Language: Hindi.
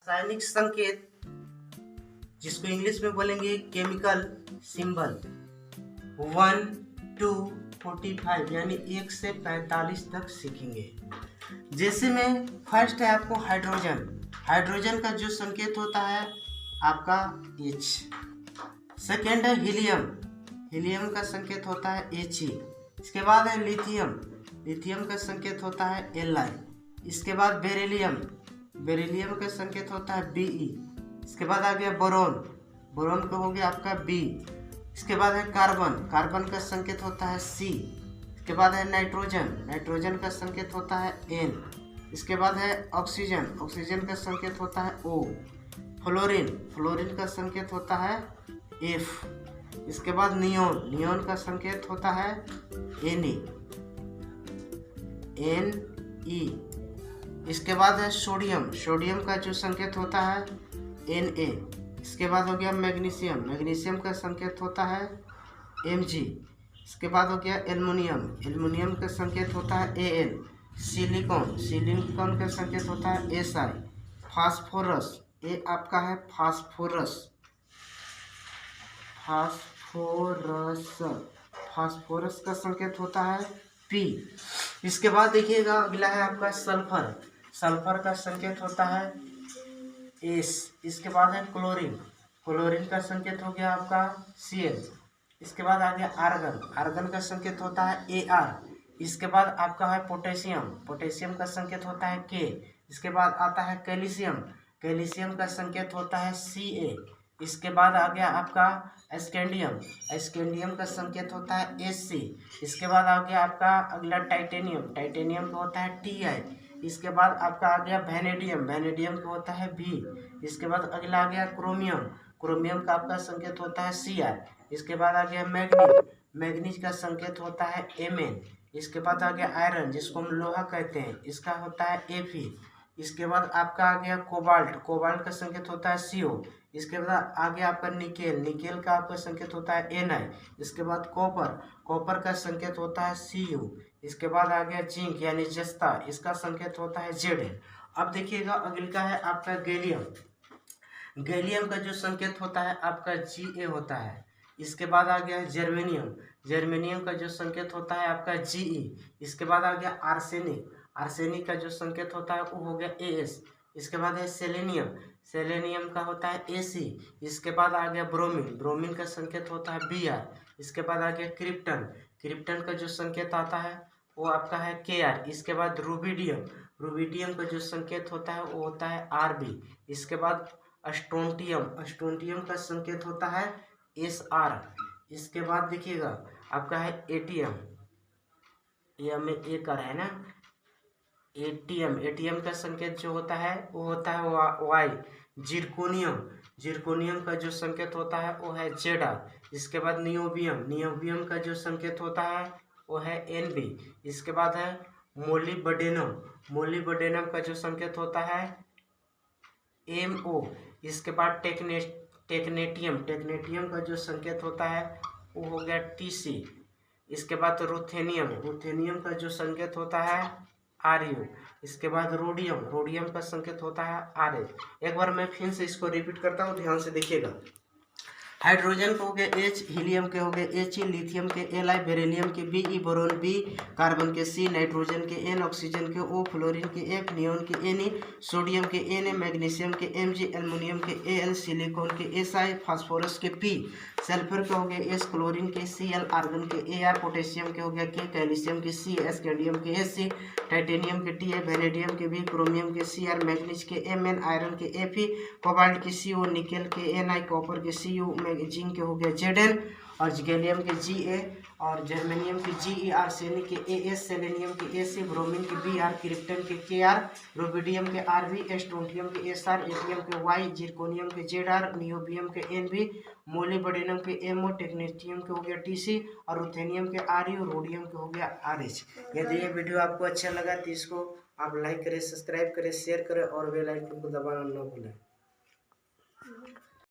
रासायनिक संकेत जिसको इंग्लिश में बोलेंगे केमिकल सिंबल 1 to 45 यानी 1 से 45 तक सीखेंगे। जैसे में फर्स्ट है आपको हाइड्रोजन। हाइड्रोजन का जो संकेत होता है आपका H। सेकेंड है हीलियम। हीलियम का संकेत होता है He। इसके बाद है लिथियम। लिथियम का संकेत होता है Li। इसके बाद बेरिलियम। बेरिलियम का संकेत होता है Be। इसके बाद आ गया बोरोन। बोरोन का हो गया आपका B। इसके बाद है कार्बन। कार्बन का संकेत होता है C। इसके बाद है नाइट्रोजन। नाइट्रोजन का संकेत होता है N। इसके बाद है ऑक्सीजन। ऑक्सीजन का संकेत होता है O। फ्लोरीन। फ्लोरीन का संकेत होता है F। इसके बाद नियोन। नियोन का संकेत होता है Ne। इसके बाद है सोडियम। सोडियम का जो संकेत होता है Na। इसके बाद हो गया मैग्नीशियम। मैग्नीशियम का संकेत होता है Mg। इसके बाद हो गया एल्युमिनियम। एल्युमिनियम का संकेत होता है Al। सिलिकॉन। सिलिकॉन का संकेत होता है Si। फास्फोरस। ये आपका है फास्फोरस। फास्फोरस। फास्फोरस का संकेत होता है P। इसके बाद देखिएगा अगला है आपका सल्फर। सल्फर का संकेत होता है S। इसके बाद है क्लोरीन। क्लोरीन का संकेत हो गया आपका Cl। इसके बाद आ गया आर्गन। आर्गन का संकेत होता है Ar। इसके बाद आपका है पोटेशियम। पोटेशियम का संकेत होता है K। इसके बाद आता है कैल्शियम। कैल्शियम का संकेत होता है Ca। इसके बाद आ गया आपका स्कैंडियम। स्कैंडियम का संकेत होता है Sc। इसके बाद आ गया आपका अगला टाइटेनियम। टाइटेनियम का होता है Ti। इसके बाद आपका आ गया वैनेडियम। वैनेडियम का होता है V। इसके बाद अगला आ गया क्रोमियम। क्रोमियम का आपका संकेत होता है Cr। इसके बाद आ गया मैग्नीज। मैग्नीज का संकेत होता है Mn। इसके बाद आ गया आयरन जिसको हम लोहा कहते हैं, इसका होता है Fe। इसके बाद आपका आ गया कोबाल्ट। कोबाल्ट का संकेत होता है Co। इसके बाद आ गया आपका निकेल। निकेल का आपका संकेत होता है Na। इसके बाद कॉपर। कॉपर का संकेत होता है Cu। इसके बाद आ गया जिंक यानी जस्ता, इसका संकेत होता है Zn। अब देखिएगा अगला है आपका गैलियम। गैलियम का जो संकेत होता है आपका Ga होता है। इसके बाद आ गया जर्मेनियम। जर्मेनियम का जो संकेत होता है आपका Ge। इसके बाद आ गया आर्सेनिक। आर्सेनिक का जो संकेत होता है वो हो गया As। इसके बाद है सेलेनियम। सेलेनियम का होता है Ac। इसके बाद आ गया ब्रोमीन। ब्रोमीन का संकेत होता है Br। इसके बाद आ गया क्रिप्टन। क्रिप्टन का जो संकेत आता है वो आपका है Kr। इसके बाद रूबिडियम। रूबिडियम का जो संकेत होता है वो होता है Rb। इसके बाद स्ट्रोंटियम। स्ट्रोंटियम का संकेत होता है Sr। इसके बाद देखिएगा आपका है एटीएम। यह में ए कर है ना, एटीएम। एटीएम का संकेत जो होता है वो होता है वाई। जिरकोनियम। जिरकोनियम का जो संकेत होता है वो है Zr। इसके बाद नियोबियम। नियोबियम का जो संकेत होता है वो है Nb। इसके बाद है मोलिब्डेनम। मोलिब्डेनम का जो संकेत होता है Mo। इसके बाद टेक्नेटियम। टेक्नेटियम का जो संकेत होता है वो हो गया Tc। इसके बाद रुथेनियम। रुथेनियम का जो संकेत होता है Ru। इसके बाद रोडियम। रोडियम का संकेत होता है Ra। एक बार मैं फिर से इसको रिपीट करता हूँ, ध्यान से देखिएगा। हाइड्रोजन के हो गए H, हीलियम के हो गए He, लिथियम के Li, बेरिलियम के Be, बोरोन B, कार्बन के C, नाइट्रोजन के N, ऑक्सीजन के O, फ्लोरीन के F, नियोन के Ne, सोडियम के Na, मैग्नीशियम के Mg, एल्युमिनियम के Al, सिलिकॉन के Si, फास्फोरस के P, सल्फर के हो गए S, क्लोरीन के Cl, आर्गन के Ar, पोटेशियम के हो गया K, कैल्शियम के C, स्कैंडियम के Sc, टाइटेनियम के Ti, वैनेडियम के V, क्रोमियम के Cr, मैग्नीज के Mn, आयरन के Fe, कोबाल्ट के Co, निकेल के Ni, कॉपर के Cu, जिंक के हो गया Zn, और गैलियम के Ga, और जर्मेनियम के Ge, आर्सेनिक के As, सेलेनियम के Ac, ब्रोमीन के Br, क्रिप्टन के Kr, रूबिडियम के Rb, स्ट्रोंटियम के Sr, एटीएम के Y, जिरकोनियम के Zr, नियोबियम के Nb, मोलिब्डेनम के Mo, टेक्नेटियम के हो गया Tc, और रुथेनियम के Ru, रोडियम के हो गया Rh। यदि ये वीडियो आपको अच्छा लगा तो इसको आप लाइक करें, सब्सक्राइब करें, शेयर करें और बेल आइकन को दबाना न भूलें।